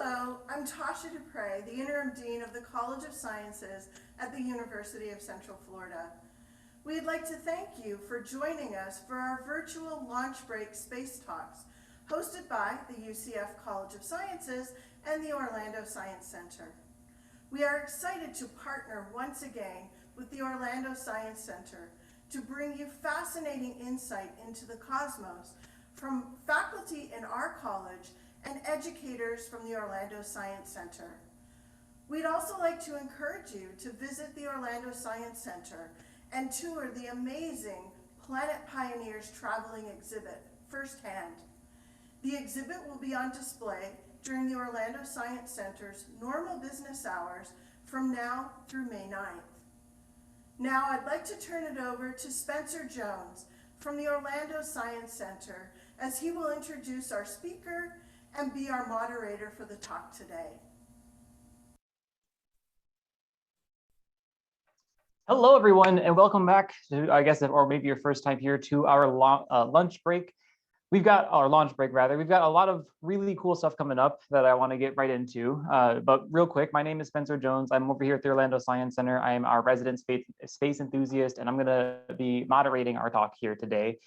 Hello, I'm Tasha Dupre, the Interim Dean of the College of Sciences at the University of Central Florida. We'd like to thank you for joining us for our virtual Launch Break Space Talks, hosted by the UCF College of Sciences and the Orlando Science Center. We are excited to partner once again with the Orlando Science Center to bring you fascinating insight into the cosmos from faculty in our college and educators from the Orlando Science Center. We'd also like to encourage you to visit the Orlando Science Center and tour the amazing Planet Pioneers traveling exhibit firsthand. The exhibit will be on display during the Orlando Science Center's normal business hours from now through May 9th. Now I'd like to turn it over to Spencer Jones from the Orlando Science Center as he will introduce our speaker and be our moderator for the talk today. Hello, everyone, and welcome back to, I guess, or maybe your first time here to our lunch break. We've got our launch break, rather. We've got a lot of really cool stuff coming up that I want to get right into. But real quick, my name is Spencer Jones. I'm over here at the Orlando Science Center. I am our resident space enthusiast, and I'm going to be moderating our talk here today.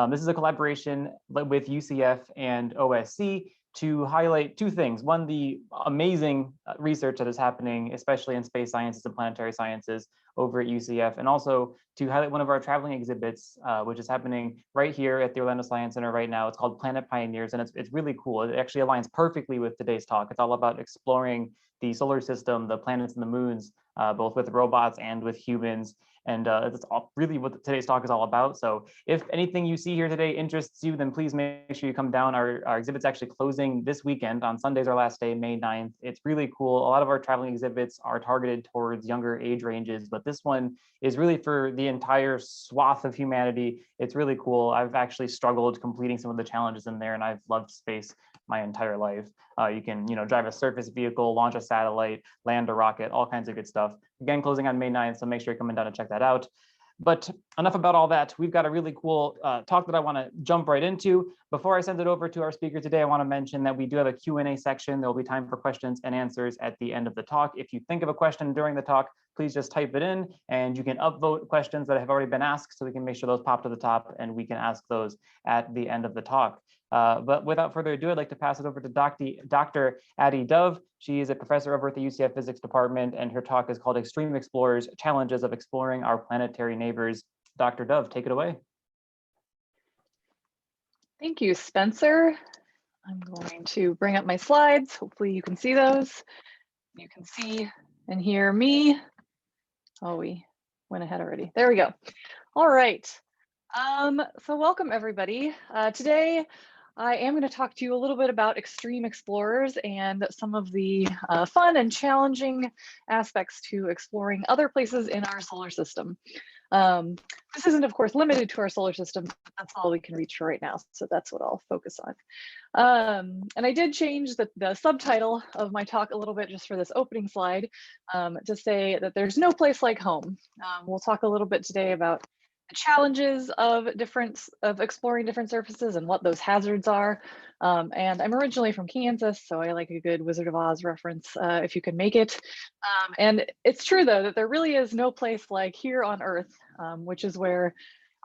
This is a collaboration with UCF and OSC to highlight two things. One, the amazing research that is happening, especially in space sciences and planetary sciences over at UCF, and also to highlight one of our traveling exhibits, which is happening right here at the Orlando Science Center right now. It's called Planet Pioneers, and it's really cool. It actually aligns perfectly with today's talk. It's all about exploring the solar system, the planets and the moons, both with robots and with humans. And that's really what today's talk is all about. So if anything you see here today interests you, then please make sure you come down. Our exhibit's actually closing this weekend. On Sunday's our last day, May 9th. It's really cool. A lot of our traveling exhibits are targeted towards younger age ranges, but this one is really for the entire swath of humanity. It's really cool. I've actually struggled completing some of the challenges in there, and I've loved space my entire life. You can, drive a surface vehicle, launch a satellite, land a rocket, all kinds of good stuff. Again, closing on May 9th, so make sure you're coming down to check that out. But enough about all that. We've got a really cool talk that I want to jump right into. Before I send it over to our speaker today, I want to mention that we do have a Q&A section. There will be time for questions and answers at the end of the talk. If you think of a question during the talk, please just type it in, and you can upvote questions that have already been asked so we can make sure those pop to the top and we can ask those at the end of the talk. But without further ado, I'd like to pass it over to Dr. Addy Dove. She is a professor over at the UCF Physics Department, and her talk is called Extreme Explorers: Challenges of Exploring Our Planetary Neighbors. Dr. Dove, take it away. Thank you, Spencer. I'm going to bring up my slides. Hopefully you can see those. You can see and hear me. Oh, we went ahead already. There we go. All right. So welcome, everybody. Today, I am going to talk to you a little bit about extreme explorers and some of the fun and challenging aspects to exploring other places in our solar system. This isn't, of course, limited to our solar system. That's all we can reach for right now. So that's what I'll focus on. And I did change the subtitle of my talk a little bit just for this opening slide to say that there's no place like home. We'll talk a little bit today about the challenges of exploring different surfaces and what those hazards are. And I'm originally from Kansas, so I like a good Wizard of Oz reference if you can make it. And it's true, though, that there really is no place like here on Earth, which is where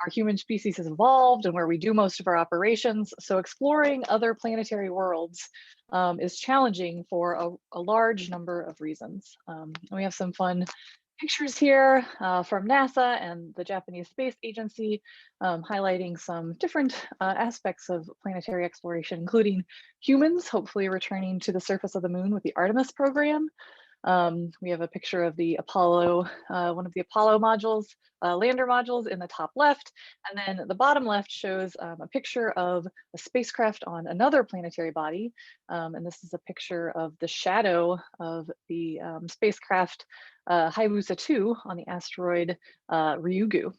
our human species has evolved and where we do most of our operations. So exploring other planetary worlds is challenging for a large number of reasons. We have some fun pictures here from NASA and the Japanese Space Agency, highlighting some different aspects of planetary exploration, including humans hopefully returning to the surface of the moon with the Artemis program. We have a picture of the Apollo, one of the Apollo modules, lander modules in the top left, and then the bottom left shows a picture of a spacecraft on another planetary body, and this is a picture of the shadow of the spacecraft Hayabusa 2 on the asteroid Ryugu.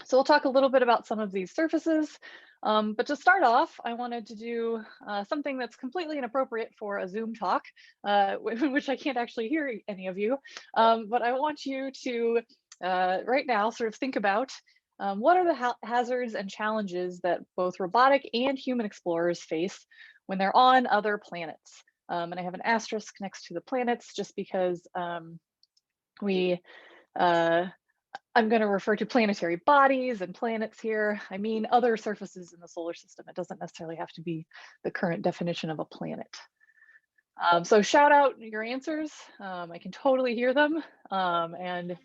So we'll talk a little bit about some of these surfaces, but to start off, I wanted to do something that's completely inappropriate for a Zoom talk, in which I can't actually hear any of you, but I want you to right now sort of think about what are the hazards and challenges that both robotic and human explorers face when they're on other planets. And I have an asterisk next to the planets just because I'm going to refer to planetary bodies and planets here. I mean other surfaces in the solar system. It doesn't necessarily have to be the current definition of a planet. So shout out your answers. I can totally hear them. And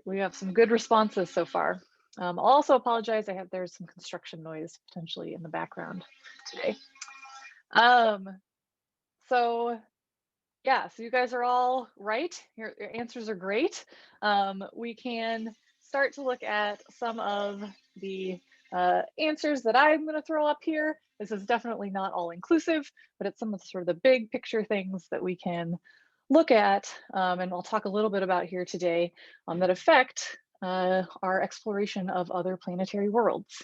we have some good responses so far. I'll also apologize. There's some construction noise potentially in the background today. So yeah, so you guys are all right. Your answers are great. We can start to look at some of the answers that I'm going to throw up here. This is definitely not all inclusive, but it's some of the sort of the big picture things that we can look at, and I'll talk a little bit about here today that affect our exploration of other planetary worlds.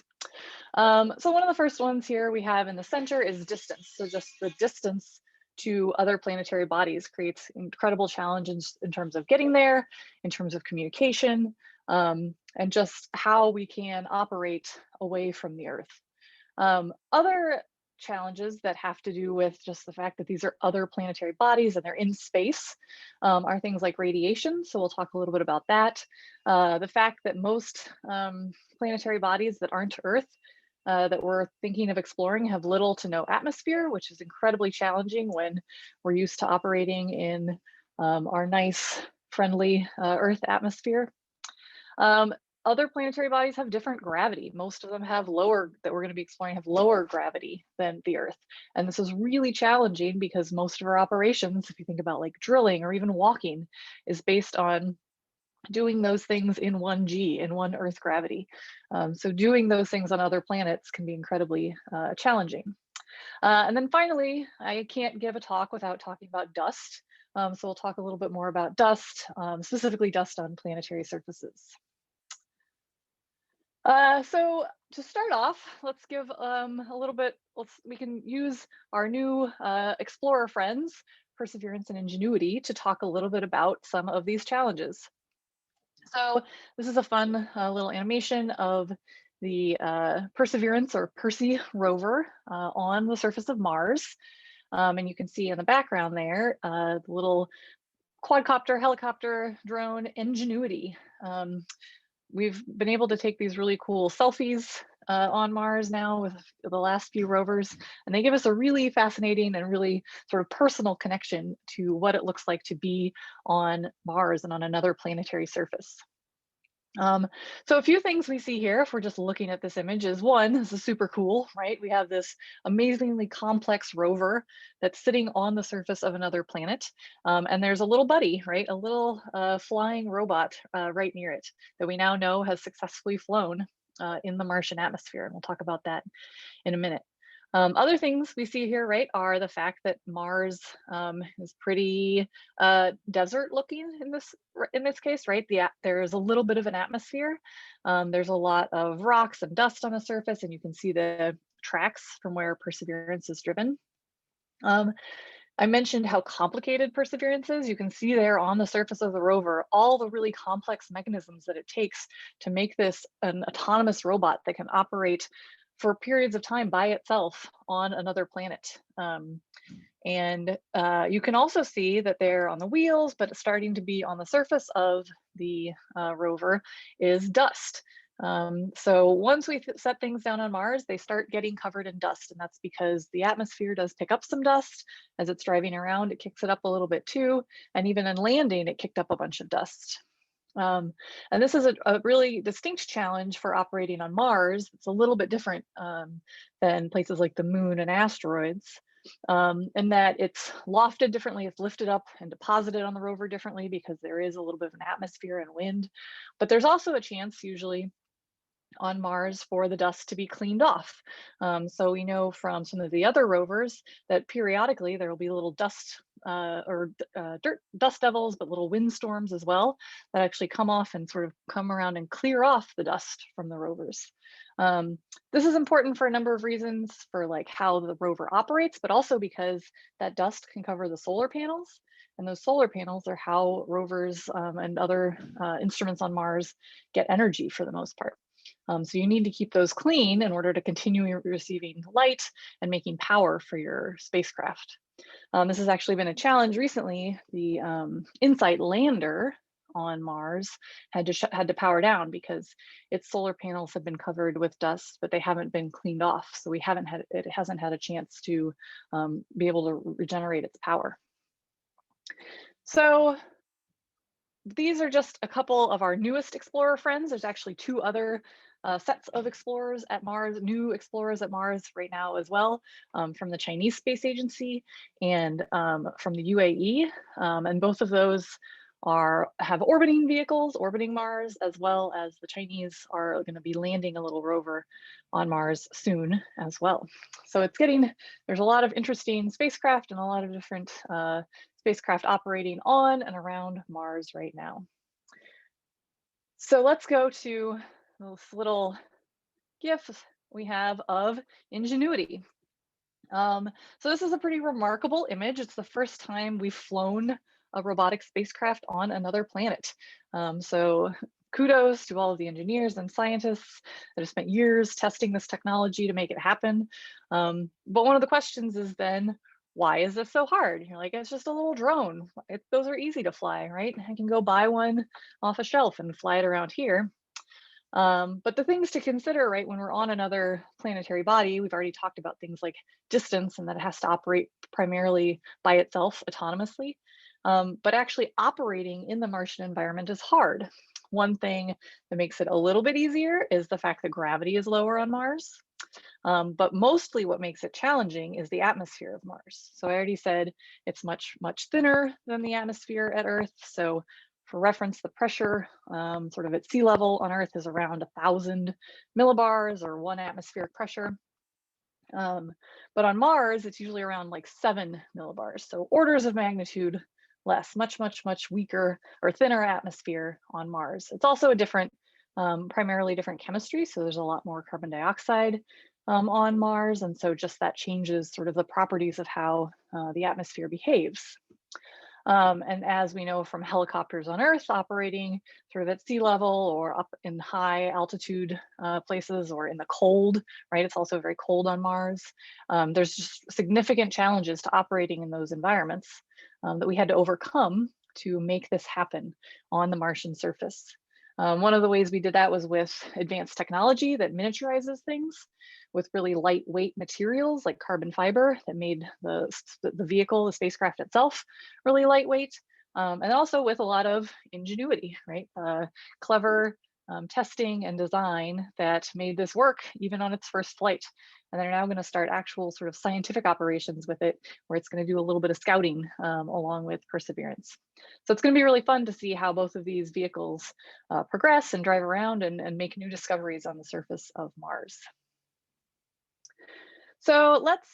So one of the first ones here we have in the center is distance. So just the distance to other planetary bodies creates incredible challenges in terms of getting there, in terms of communication, and just how we can operate away from the Earth. Other challenges that have to do with just the fact that these are other planetary bodies and they're in space are things like radiation. So we'll talk a little bit about that. The fact that most planetary bodies that aren't Earth that we're thinking of exploring have little to no atmosphere, which is incredibly challenging when we're used to operating in our nice, friendly Earth atmosphere. Other planetary bodies have different gravity. Most of them have lower, that we're going to be exploring, have lower gravity than the Earth. And this is really challenging because most of our operations, if you think about like drilling or even walking, is based on doing those things in 1G, in one Earth gravity. So doing those things on other planets can be incredibly challenging. And then finally, I can't give a talk without talking about dust. So we'll talk a little bit more about dust, specifically dust on planetary surfaces. So to start off, let's give a little bit, we can use our new explorer friends, Perseverance and Ingenuity, to talk a little bit about some of these challenges. So this is a fun little animation of the Perseverance or Percy rover on the surface of Mars. And you can see in the background there, the little quadcopter, helicopter, drone, Ingenuity. We've been able to take these really cool selfies on Mars now with the last few rovers, and they give us a really fascinating and really sort of personal connection to what it looks like to be on Mars and on another planetary surface. So a few things we see here, if we're just looking at this image, is one, this is super cool, right? We have this amazingly complex rover that's sitting on the surface of another planet. And there's a little buddy, right? A little flying robot right near it that we now know has successfully flown in the Martian atmosphere. And we'll talk about that in a minute. Other things we see here, right, are the fact that Mars is pretty desert looking in this case, right? There's a little bit of an atmosphere. There's a lot of rocks and dust on the surface, and you can see the tracks from where Perseverance is driven. I mentioned how complicated Perseverance is. You can see there on the surface of the rover all the really complex mechanisms that it takes to make this an autonomous robot that can operate for periods of time by itself on another planet. And you can also see that they're on the wheels, but starting to be on the surface of the rover is dust. So once we set things down on Mars, they start getting covered in dust, and that's because the atmosphere does pick up some dust. As it's driving around, it kicks it up a little bit too, and even in landing, it kicked up a bunch of dust. And this is a really distinct challenge for operating on Mars. It's a little bit different than places like the moon and asteroids, in that it's lofted differently, it's lifted up and deposited on the rover differently because there is a little bit of an atmosphere and wind. But there's also a chance usually on Mars for the dust to be cleaned off. So we know from some of the other rovers that periodically there will be little dust dust devils, but little windstorms as well that actually come off and sort of come around and clear off the dust from the rovers. This is important for a number of reasons, for like how the rover operates, but also because that dust can cover the solar panels. And those solar panels are how rovers and other instruments on Mars get energy for the most part. So you need to keep those clean in order to continue receiving light and making power for your spacecraft. This has actually been a challenge recently. The InSight lander on Mars had to power down because its solar panels have been covered with dust, but they haven't been cleaned off. So it hasn't had a chance to be able to regenerate its power. So these are just a couple of our newest explorer friends. There's actually 2 other sets of explorers at Mars, new explorers at Mars right now as well, from the Chinese Space Agency and from the UAE. And both of those have orbiting vehicles orbiting Mars, as well as the Chinese are going to be landing a little rover on Mars soon as well. So there's a lot of interesting spacecraft and a lot of different spacecraft operating on and around Mars right now. So let's go to this little GIF we have of Ingenuity. So this is a pretty remarkable image. It's the first time we've flown a robotic spacecraft on another planet. So kudos to all of the engineers and scientists that have spent years testing this technology to make it happen. But one of the questions is then, why is this so hard? You're like, it's just a little drone. Those are easy to fly, right? I can go buy one off a shelf and fly it around here. But the things to consider, right, when we're on another planetary body, we've already talked about things like distance and that it has to operate primarily by itself autonomously. But actually operating in the Martian environment is hard. One thing that makes it a little bit easier is the fact that gravity is lower on Mars. But mostly what makes it challenging is the atmosphere of Mars. So I already said it's much, much thinner than the atmosphere at Earth. So for reference, the pressure sort of at sea level on Earth is around 1,000 millibars or 1 atmospheric pressure. But on Mars, it's usually around like 7 millibars. So orders of magnitude less, much, much, much weaker or thinner atmosphere on Mars. It's also a different, primarily different chemistry. So there's a lot more carbon dioxide on Mars. And so just that changes sort of the properties of how the atmosphere behaves. And as we know from helicopters on Earth operating sort of at sea level or up in high altitude places or in the cold, right? It's also very cold on Mars. There's just significant challenges to operating in those environments that we had to overcome to make this happen on the Martian surface. One of the ways we did that was with advanced technology that miniaturizes things with really lightweight materials like carbon fiber that made the vehicle, the spacecraft itself, really lightweight. And also with a lot of ingenuity, right? Clever testing and design that made this work even on its first flight. And they're now going to start actual sort of scientific operations with it, where it's going to do a little bit of scouting along with Perseverance. So it's going to be really fun to see how both of these vehicles progress and drive around and make new discoveries on the surface of Mars. So let's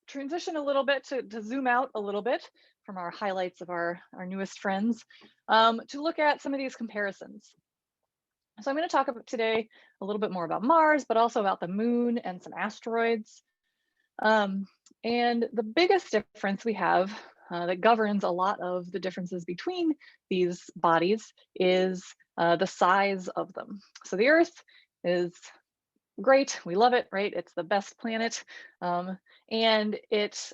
transition a little bit to zoom out a little bit from our highlights of our newest friends to look at some of these comparisons. So I'm going to talk about today a little bit more about Mars, but also about the moon and some asteroids. And the biggest difference we have that governs a lot of the differences between these bodies is the size of them. So the Earth is great, we love it, right? It's the best planet. And it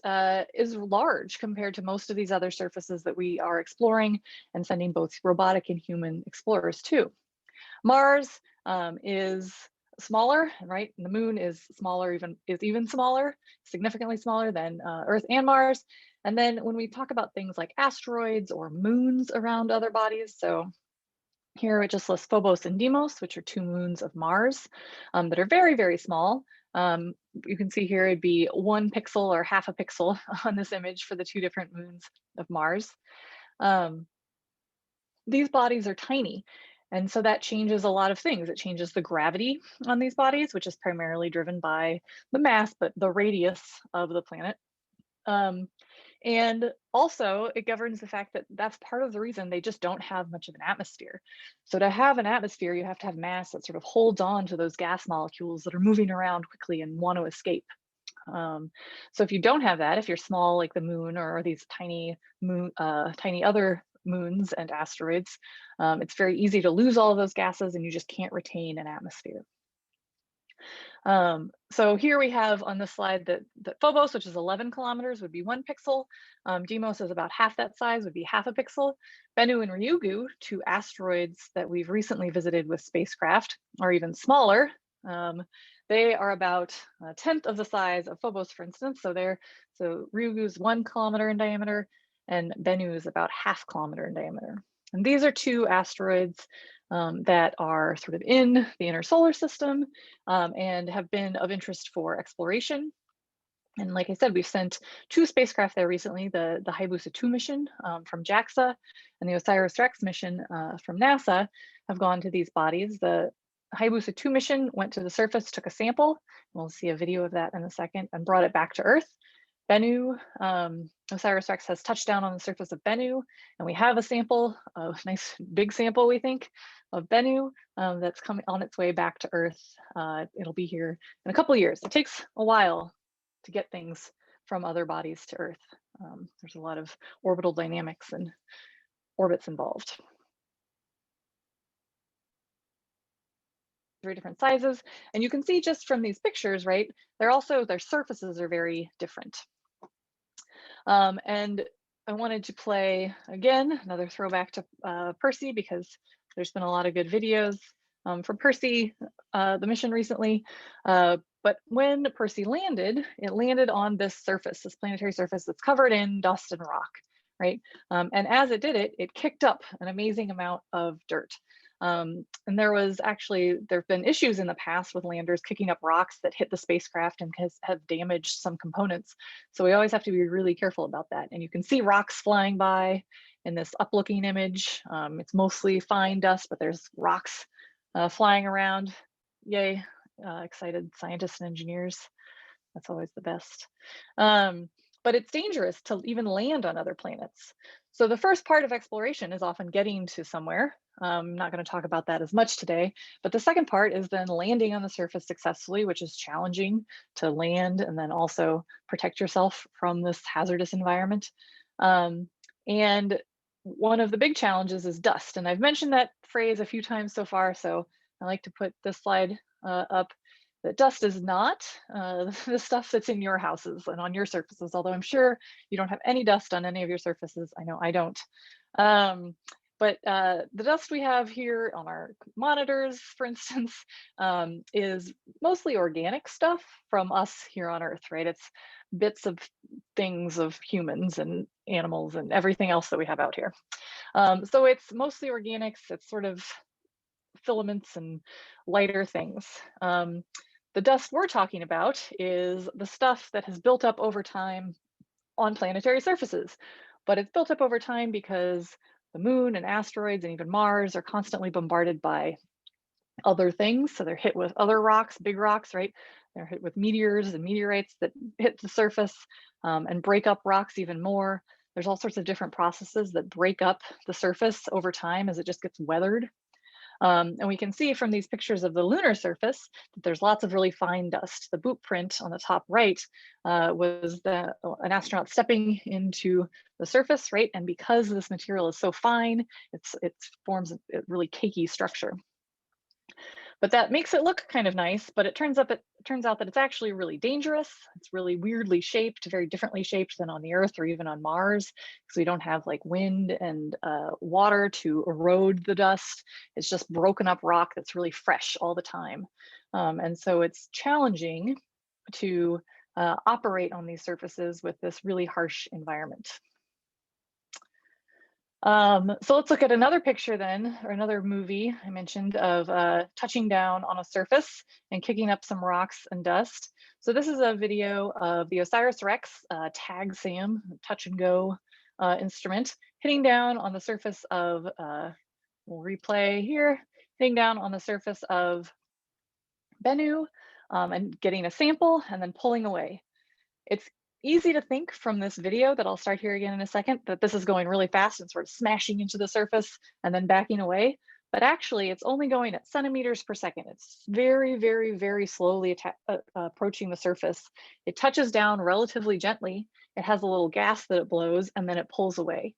is large compared to most of these other surfaces that we are exploring and sending both robotic and human explorers to. Mars is smaller, right? And the moon is smaller, even smaller, significantly smaller than Earth and Mars. And then when we talk about things like asteroids or moons around other bodies, so here it just lists Phobos and Deimos, which are 2 moons of Mars that are very, very small. You can see here it'd be 1 pixel or half a pixel on this image for the 2 different moons of Mars. These bodies are tiny. And so that changes a lot of things. It changes the gravity on these bodies, which is primarily driven by the mass, but the radius of the planet. And also it governs the fact that that's part of the reason they just don't have much of an atmosphere. So to have an atmosphere, you have to have mass that sort of holds on to those gas molecules that are moving around quickly and want to escape. So if you don't have that, if you're small like the moon or these tiny other moons and asteroids, it's very easy to lose all of those gases and you just can't retain an atmosphere. So here we have on this slide that Phobos, which is 11 kilometers, would be 1 pixel. Deimos is about half that size, would be half a pixel. Bennu and Ryugu, 2 asteroids that we've recently visited with spacecraft, are even smaller. They are about 1/10 of the size of Phobos, for instance. So Ryugu is 1 kilometer in diameter, and Bennu is about 0.5 kilometer in diameter. And these are 2 asteroids that are sort of in the inner solar system and have been of interest for exploration. And like I said, we've sent 2 spacecraft there recently, the Hayabusa 2 mission from JAXA and the OSIRIS-REx mission from NASA have gone to these bodies. The Hayabusa 2 mission went to the surface, took a sample, we'll see a video of that in a second, and brought it back to Earth. Bennu, OSIRIS-REx has touched down on the surface of Bennu, and we have a sample, a nice big sample, we think, of Bennu that's coming on its way back to Earth. It'll be here in a couple of years. It takes a while to get things from other bodies to Earth. There's a lot of orbital dynamics and orbits involved. 3 different sizes, and you can see just from these pictures, right? Their surfaces are very different. And I wanted to play again another throwback to Percy, because there's been a lot of good videos from Percy, the mission recently. But when Percy landed, it landed on this surface, this planetary surface that's covered in dust and rock, right? And as it did it, it kicked up an amazing amount of dirt. And there have been issues in the past with landers kicking up rocks that hit the spacecraft and have damaged some components. So we always have to be really careful about that. And you can see rocks flying by in this up-looking image. It's mostly fine dust, but there's rocks flying around. Yay, excited scientists and engineers. That's always the best. But it's dangerous to even land on other planets. So the first part of exploration is often getting to somewhere. I'm not going to talk about that as much today, but the second part is then landing on the surface successfully, which is challenging to land and then also protect yourself from this hazardous environment. And one of the big challenges is dust. And I've mentioned that phrase a few times so far, so I like to put this slide up. That dust is not the stuff that's in your houses and on your surfaces, although I'm sure you don't have any dust on any of your surfaces. I know I don't. But the dust we have here on our monitors, for instance, is mostly organic stuff from us here on Earth, right? It's bits of things of humans and animals and everything else that we have out here. So it's mostly organics. It's sort of filaments and lighter things. The dust we're talking about is the stuff that has built up over time on planetary surfaces, but it's built up over time because the moon and asteroids and even Mars are constantly bombarded by other things. So they're hit with other rocks, big rocks, right? They're hit with meteors and meteorites that hit the surface and break up rocks even more. There's all sorts of different processes that break up the surface over time as it just gets weathered. And we can see from these pictures of the lunar surface that there's lots of really fine dust. The boot print on the top right was an astronaut stepping into the surface, right? And because this material is so fine, it forms a really cakey structure. But that makes it look kind of nice, but it turns out that it's actually really dangerous. It's really weirdly shaped, very differently shaped than on the Earth or even on Mars, because we don't have like wind and water to erode the dust. It's just broken up rock that's really fresh all the time. And so it's challenging to operate on these surfaces with this really harsh environment. So let's look at another picture then, or another movie I mentioned of touching down on a surface and kicking up some rocks and dust. So this is a video of the OSIRIS-REx TAG SAM, touch and go instrument, hitting down on the surface of, we'll replay here, hitting down on the surface of Bennu and getting a sample and then pulling away. It's easy to think from this video that I'll start here again in a second that this is going really fast and sort of smashing into the surface and then backing away. But actually, it's only going at centimeters per second. It's very, very, very slowly approaching the surface. It touches down relatively gently. It has a little gas that it blows and then it pulls away.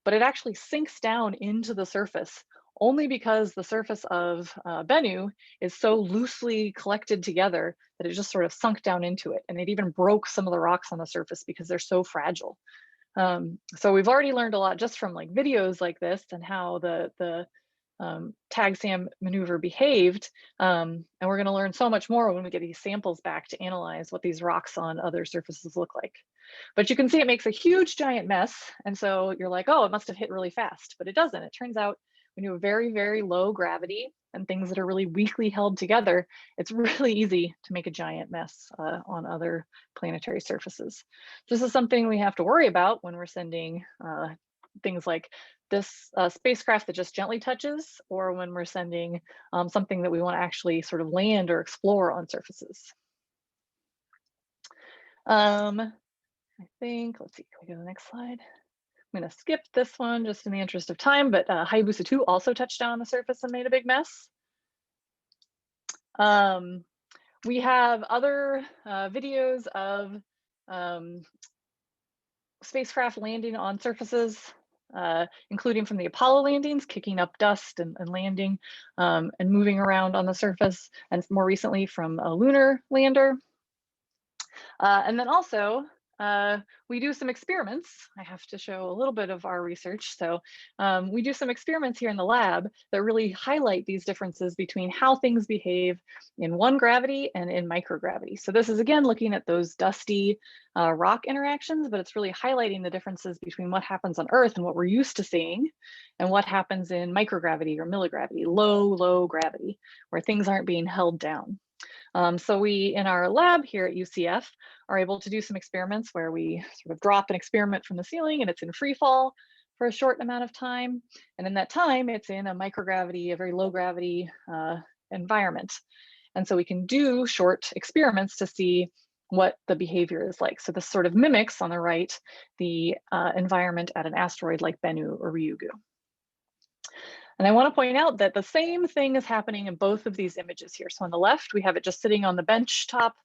But it actually sinks down into the surface only because the surface of Bennu is so loosely collected together that it just sort of sunk down into it. And it even broke some of the rocks on the surface because they're so fragile. So we've already learned a lot just from like videos like this and how the tag SAM maneuver behaved. And we're going to learn so much more when we get these samples back to analyze what these rocks on other surfaces look like. But you can see it makes a huge giant mess. And so you're like, oh, it must have hit really fast, but it doesn't. It turns out when you have very, very low gravity and things that are really weakly held together, it's really easy to make a giant mess on other planetary surfaces. This is something we have to worry about when we're sending things like this spacecraft that just gently touches, or when we're sending something that we want to actually sort of land or explore on surfaces. I think, let's see, can we go to the next slide? I'm going to skip this one just in the interest of time, but Hayabusa 2 also touched down on the surface and made a big mess. We have other videos of spacecraft landing on surfaces, including from the Apollo landings, kicking up dust and landing and moving around on the surface, and more recently from a lunar lander. And then also, we do some experiments. I have to show a little bit of our research. So we do some experiments here in the lab that really highlight these differences between how things behave in one gravity and in microgravity. So this is again looking at those dusty rock interactions, but it's really highlighting the differences between what happens on Earth and what we're used to seeing and what happens in microgravity or milligravity, low gravity, where things aren't being held down. So we, in our lab here at UCF, are able to do some experiments where we sort of drop an experiment from the ceiling and it's in free fall for a short amount of time. And in that time, it's in a microgravity, a very low gravity environment. And so we can do short experiments to see what the behavior is like. So this sort of mimics on the right, the environment at an asteroid like Bennu or Ryugu. And I want to point out that the same thing is happening in both of these images here. So on the left, we have it just sitting on the bench top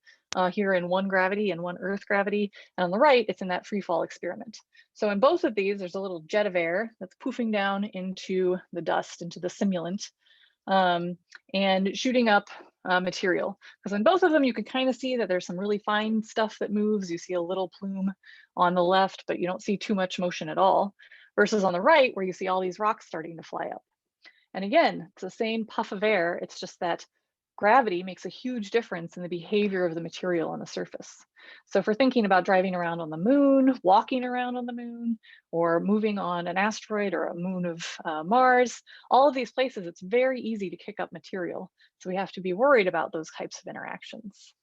here in one gravity and one Earth gravity. And on the right, it's in that free fall experiment. So in both of these, there's a little jet of air that's poofing down into the dust, into the simulant, and shooting up material. Because in both of them, you can kind of see that there's some really fine stuff that moves. You see a little plume on the left, but you don't see too much motion at all. Versus on the right, where you see all these rocks starting to fly up. And again, it's the same puff of air. It's just that gravity makes a huge difference in the behavior of the material on the surface. So if we're thinking about driving around on the moon, walking around on the moon, or moving on an asteroid or a moon of Mars, all of these places, it's very easy to kick up material. So we have to be worried about those types of interactions.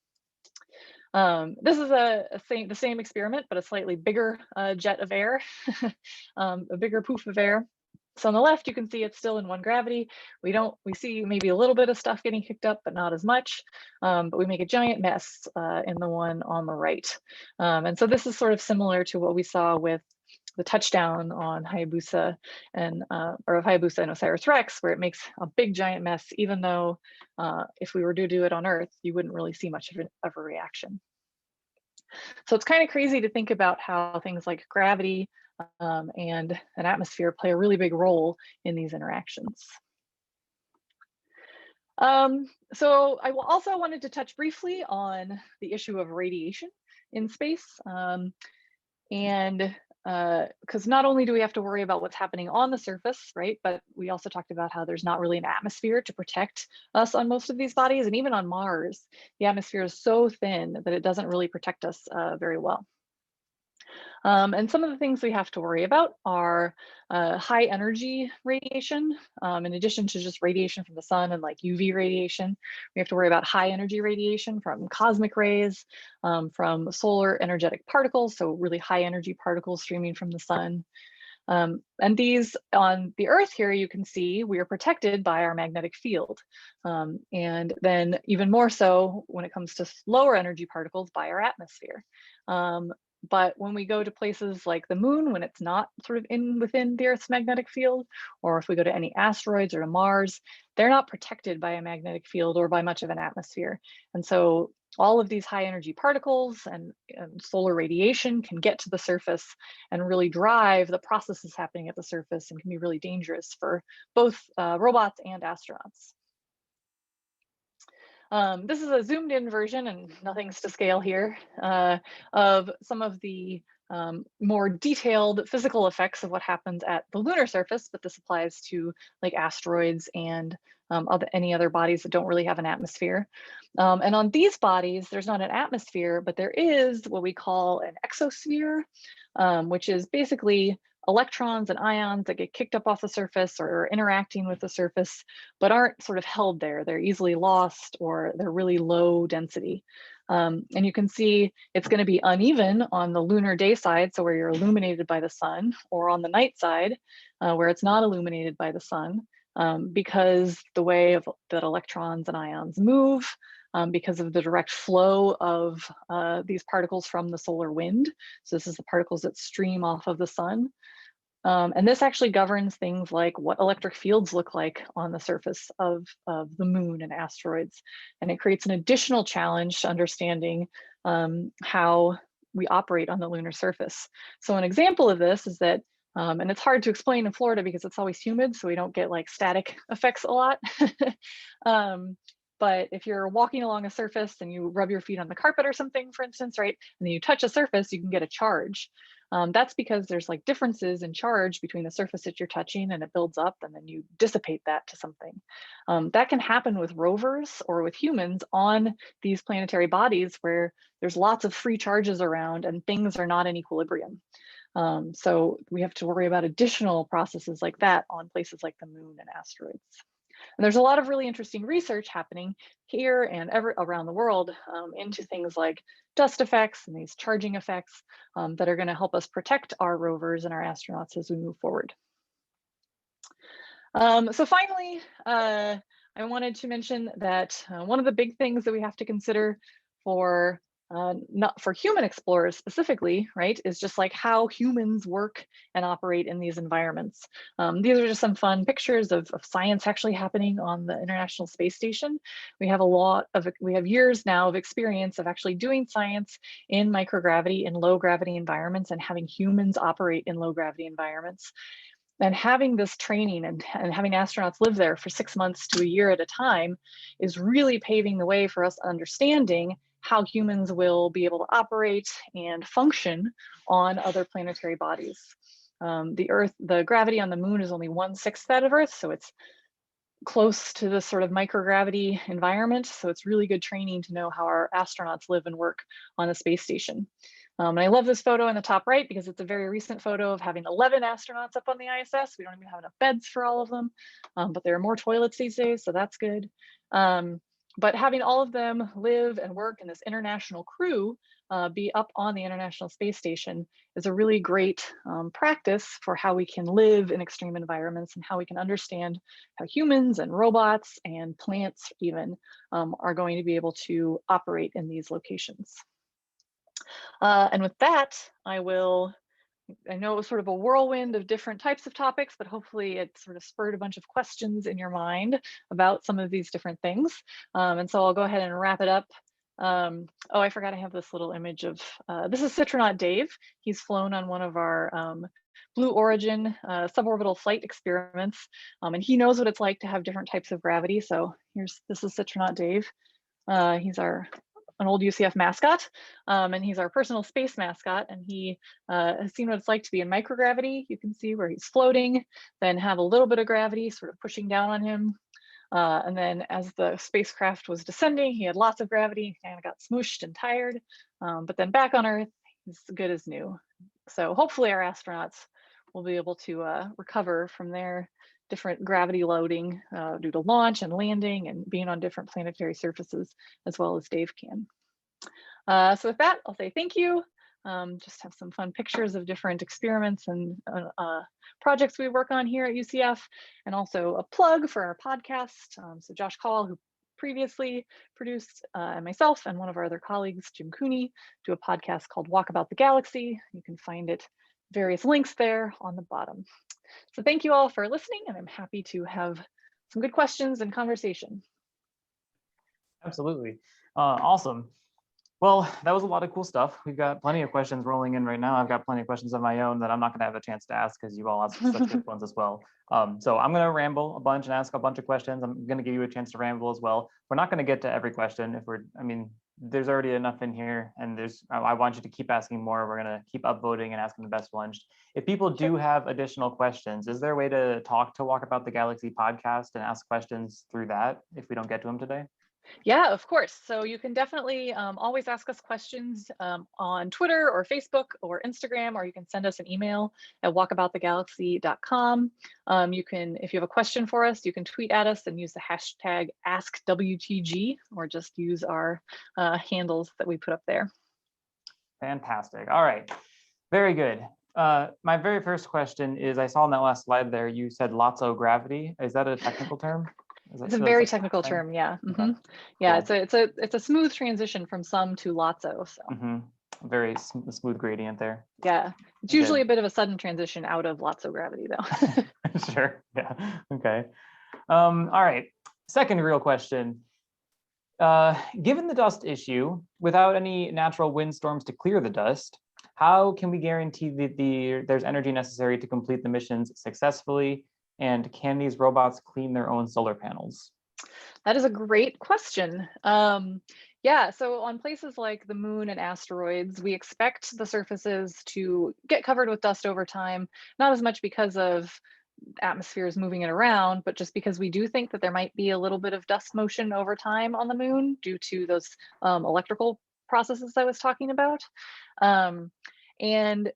This is the same experiment, but a slightly bigger jet of air, a bigger poof of air. So on the left, you can see it's still in one gravity. We see maybe a little bit of stuff getting kicked up, but not as much. But we make a giant mess in the one on the right. And so this is sort of similar to what we saw with the touchdown on Hayabusa and or Hayabusa and OSIRIS-REx, where it makes a big giant mess, even though if we were to do it on Earth, you wouldn't really see much of a reaction. So it's kind of crazy to think about how things like gravity and an atmosphere play a really big role in these interactions. So I also wanted to touch briefly on the issue of radiation in space. Because not only do we have to worry about what's happening on the surface, right? But we also talked about how there's not really an atmosphere to protect us on most of these bodies. And even on Mars, the atmosphere is so thin that it doesn't really protect us very well. And some of the things we have to worry about are high energy radiation. In addition to just radiation from the sun and like UV radiation, we have to worry about high energy radiation from cosmic rays, from solar energetic particles, so really high energy particles streaming from the sun. And these on the Earth here, you can see we are protected by our magnetic field. And then even more so when it comes to lower energy particles by our atmosphere. But when we go to places like the moon, when it's not sort of within the Earth's magnetic field, or if we go to any asteroids or to Mars, they're not protected by a magnetic field or by much of an atmosphere. And so all of these high energy particles and solar radiation can get to the surface and really drive the processes happening at the surface, and can be really dangerous for both robots and astronauts. This is a zoomed in version, and nothing's to scale here, of some of the more detailed physical effects of what happens at the lunar surface, but this applies to like asteroids and any other bodies that don't really have an atmosphere. And on these bodies, there's not an atmosphere, but there is what we call an exosphere, which is basically electrons and ions that get kicked up off the surface or are interacting with the surface, but aren't sort of held there. They're easily lost, or they're really low density. And you can see it's going to be uneven on the lunar day side, so where you're illuminated by the sun, or on the night side, where it's not illuminated by the sun, because the way that electrons and ions move, because of the direct flow of these particles from the solar wind. So this is the particles that stream off of the sun. And this actually governs things like what electric fields look like on the surface of the moon and asteroids. And it creates an additional challenge to understanding how we operate on the lunar surface. So an example of this is that, and it's hard to explain in Florida because it's always humid, so we don't get like static effects a lot. But if you're walking along a surface and you rub your feet on the carpet or something, for instance, right, and then you touch a surface, you can get a charge. That's because there's like differences in charge between the surface that you're touching, and it builds up, and then you dissipate that to something. That can happen with rovers or with humans on these planetary bodies where there's lots of free charges around and things are not in equilibrium. So we have to worry about additional processes like that on places like the moon and asteroids. And there's a lot of really interesting research happening here and around the world into things like dust effects and these charging effects that are going to help us protect our rovers and our astronauts as we move forward. So finally, I wanted to mention that one of the big things that we have to consider for not for human explorers specifically, right, is just like how humans work and operate in these environments. These are just some fun pictures of science actually happening on the International Space Station. We have years now of experience of actually doing science in microgravity, in low gravity environments, and having humans operate in low gravity environments. And having this training and having astronauts live there for 6 months to a year at a time is really paving the way for us understanding how humans will be able to operate and function on other planetary bodies. The gravity on the moon is only 1/6 that of Earth, so it's close to this sort of microgravity environment. So it's really good training to know how our astronauts live and work on the space station. And I love this photo in the top right because it's a very recent photo of having 11 astronauts up on the ISS. We don't even have enough beds for all of them, but there are more toilets these days, so that's good. But having all of them live and work in this international crew, be up on the International Space Station, is a really great practice for how we can live in extreme environments and how we can understand how humans and robots and plants even are going to be able to operate in these locations. And with that, I know it was sort of a whirlwind of different types of topics, but hopefully it sort of spurred a bunch of questions in your mind about some of these different things. And so I'll go ahead and wrap it up. Oh, I forgot I have this little image of, this is Citron Dave. He's flown on one of our Blue Origin suborbital flight experiments. And he knows what it's like to have different types of gravity. So this is Citron Dave. He's an old UCF mascot, and he's our personal space mascot, and he has seen what it's like to be in microgravity. You can see where he's floating, then have a little bit of gravity sort of pushing down on him. And then as the spacecraft was descending, he had lots of gravity, kind of got smooshed and tired, but then back on Earth, he's good as new. So hopefully our astronauts will be able to recover from their different gravity loading due to launch and landing and being on different planetary surfaces, as well as Dave can. So with that, I'll say thank you. Just have some fun pictures of different experiments and projects we work on here at UCF, and also a plug for our podcast. So Josh Call, who previously produced, and myself and one of our other colleagues, Jim Cooney, do a podcast called Walk About the Galaxy. You can find it, various links there on the bottom. So thank you all for listening, and I'm happy to have some good questions and conversation. Absolutely. Awesome. Well, that was a lot of cool stuff. We've got plenty of questions rolling in right now. I've got plenty of questions of my own that I'm not going to have a chance to ask because you all asked such good ones as well. So I'm going to ramble a bunch and ask a bunch of questions. I'm going to give you a chance to ramble as well. We're not going to get to every question there's already enough in here, and I want you to keep asking more. We're going to keep upvoting and asking the best ones. If people do have additional questions, is there a way to talk to Walk About the Galaxy podcast and ask questions through that if we don't get to them today? Yeah, of course. So you can definitely always ask us questions on Twitter or Facebook or Instagram, or you can send us an email at walkaboutthegalaxy.com. You can, if you have a question for us, you can tweet at us and use the hashtag AskWTG, or just use our handles that we put up there. Fantastic. All right. Very good. My very first question is, I saw in that last slide there, you said lotsogravity. Is that a technical term? It's a very technical term, yeah. Okay. Yeah, Cool. it's a smooth transition from some to lotso. So very smooth gradient there. yeah, it's usually a bit of a sudden transition out of lotsogravity though. Sure. Yeah. Okay. All right. Second real question. Given the dust issue, without any natural windstorms to clear the dust, how can we guarantee that there's energy necessary to complete the missions successfully? And can these robots clean their own solar panels? That is a great question. Yeah, so on places like the moon and asteroids, we expect the surfaces to get covered with dust over time, not as much because of atmospheres moving it around, but just because we do think that there might be a little bit of dust motion over time on the moon due to those electrical processes I was talking about. And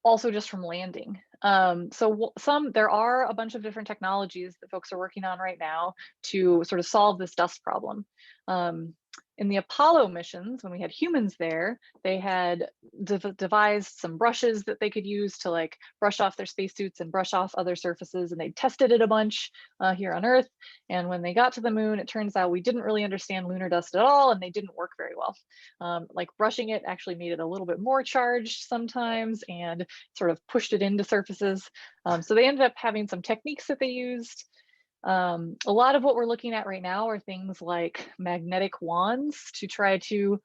also just from landing. There are a bunch of different technologies that folks are working on right now to sort of solve this dust problem. In the Apollo missions, when we had humans there, they had devised some brushes that they could use to like brush off their spacesuits and brush off other surfaces, and they tested it a bunch here on Earth. And when they got to the moon, it turns out we didn't really understand lunar dust at all, and they didn't work very well. Like brushing it actually made it a little bit more charged sometimes and sort of pushed it into surfaces. So they ended up having some techniques that they used. A lot of what we're looking at right now are things like magnetic wands to try to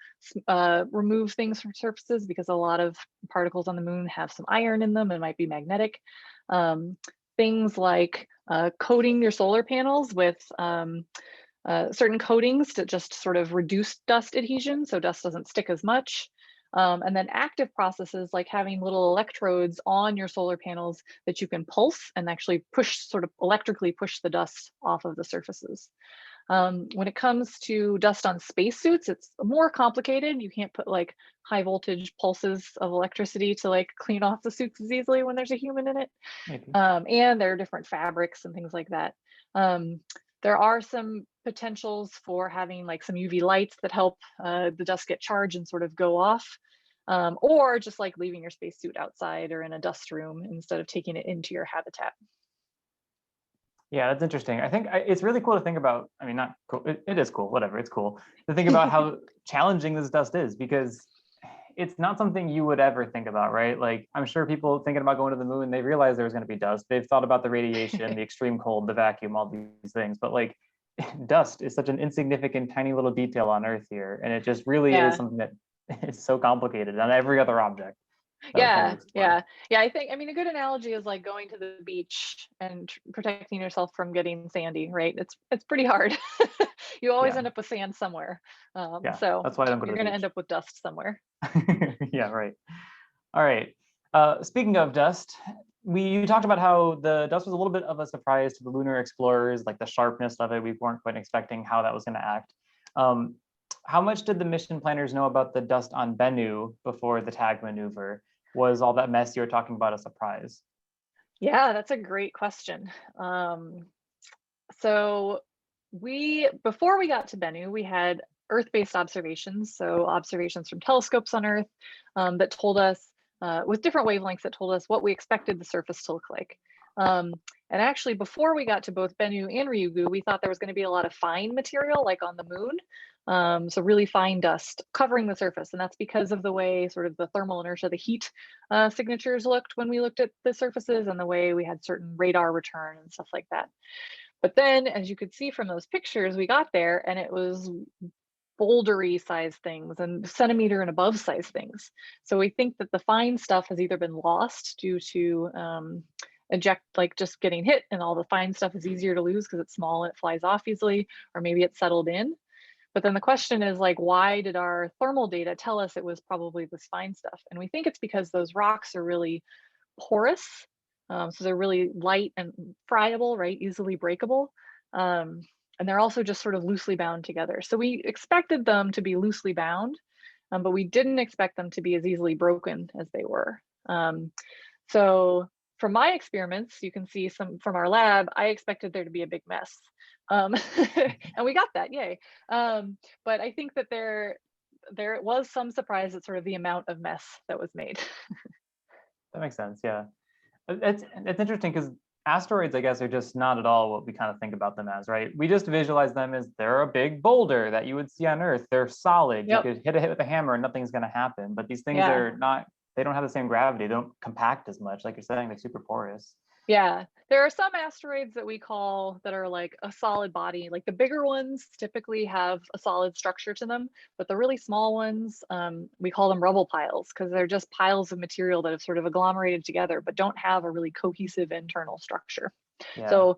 remove things from surfaces, because a lot of particles on the moon have some iron in them and might be magnetic. Things like coating your solar panels with certain coatings to just sort of reduce dust adhesion so dust doesn't stick as much. And then active processes like having little electrodes on your solar panels that you can pulse and actually sort of electrically push the dust off of the surfaces. When it comes to dust on spacesuits, it's more complicated. You can't put like high voltage pulses of electricity to like clean off the suits as easily when there's a human in it. And there are different fabrics and things like that. There are some potentials for having like some UV lights that help the dust get charged and sort of go off, or just like leaving your spacesuit outside or in a dust room instead of taking it into your habitat. Yeah, that's interesting. I think it's really cool to think about. I mean, not cool. It is cool, whatever. It's cool to think about how challenging this dust is, because it's not something you would ever think about, right? Like, I'm sure people thinking about going to the moon, they realized there was going to be dust. They've thought about the radiation, the extreme cold, the vacuum, all these things. But like, dust is such an insignificant, tiny little detail on Earth here. And it just really is something that is so complicated on every other object. Yeah. I think, I mean, a good analogy is like going to the beach and protecting yourself from getting sandy, right? It's pretty hard. You always end up with sand somewhere. So that's why I don't go to the beach. You're going to end up with dust somewhere. Yeah, right. All right. Speaking of dust, you talked about how the dust was a little bit of a surprise to the lunar explorers, like the sharpness of it. We weren't quite expecting how that was going to act. How much did the mission planners know about the dust on Bennu before the tag maneuver? Was all that mess you were talking about a surprise? Yeah, that's a great question. So before we got to Bennu, we had Earth-based observations, so observations from telescopes on Earth that told us, with different wavelengths, that told us what we expected the surface to look like. And actually, before we got to both Bennu and Ryugu, we thought there was going to be a lot of fine material, like on the moon. So really fine dust covering the surface. And that's because of the way sort of the thermal inertia, the heat signatures looked when we looked at the surfaces, and the way we had certain radar return and stuff like that. But then, as you could see from those pictures, we got there and it was bouldery size things and centimeter and above size things. So we think that the fine stuff has either been lost due to like just getting hit, and all the fine stuff is easier to lose because it's small and it flies off easily, or maybe it's settled in. But then the question is, like, why did our thermal data tell us it was probably this fine stuff? And we think it's because those rocks are really porous. So they're really light and friable, right? Easily breakable. And they're also just sort of loosely bound together. So we expected them to be loosely bound, but we didn't expect them to be as easily broken as they were. So from my experiments, you can see some from our lab, I expected there to be a big mess. And we got that, yay. But I think that there was some surprise at sort of the amount of mess that was made. That makes sense. Yeah, it's interesting because asteroids, I guess, are just not at all what we kind of think about them as, right? We just visualize them as they're a big boulder that you would see on Earth. They're solid. Yep. You could hit with a hammer and nothing's going to happen. But these things Yeah. are not. They don't have the same gravity. They don't compact as much, like you're saying. They're super porous. Yeah, there are some asteroids that we call that are like a solid body. Like the bigger ones typically have a solid structure to them, but the really small ones, we call them rubble piles because they're just piles of material that have sort of agglomerated together, but don't have a really cohesive internal structure. Yeah. So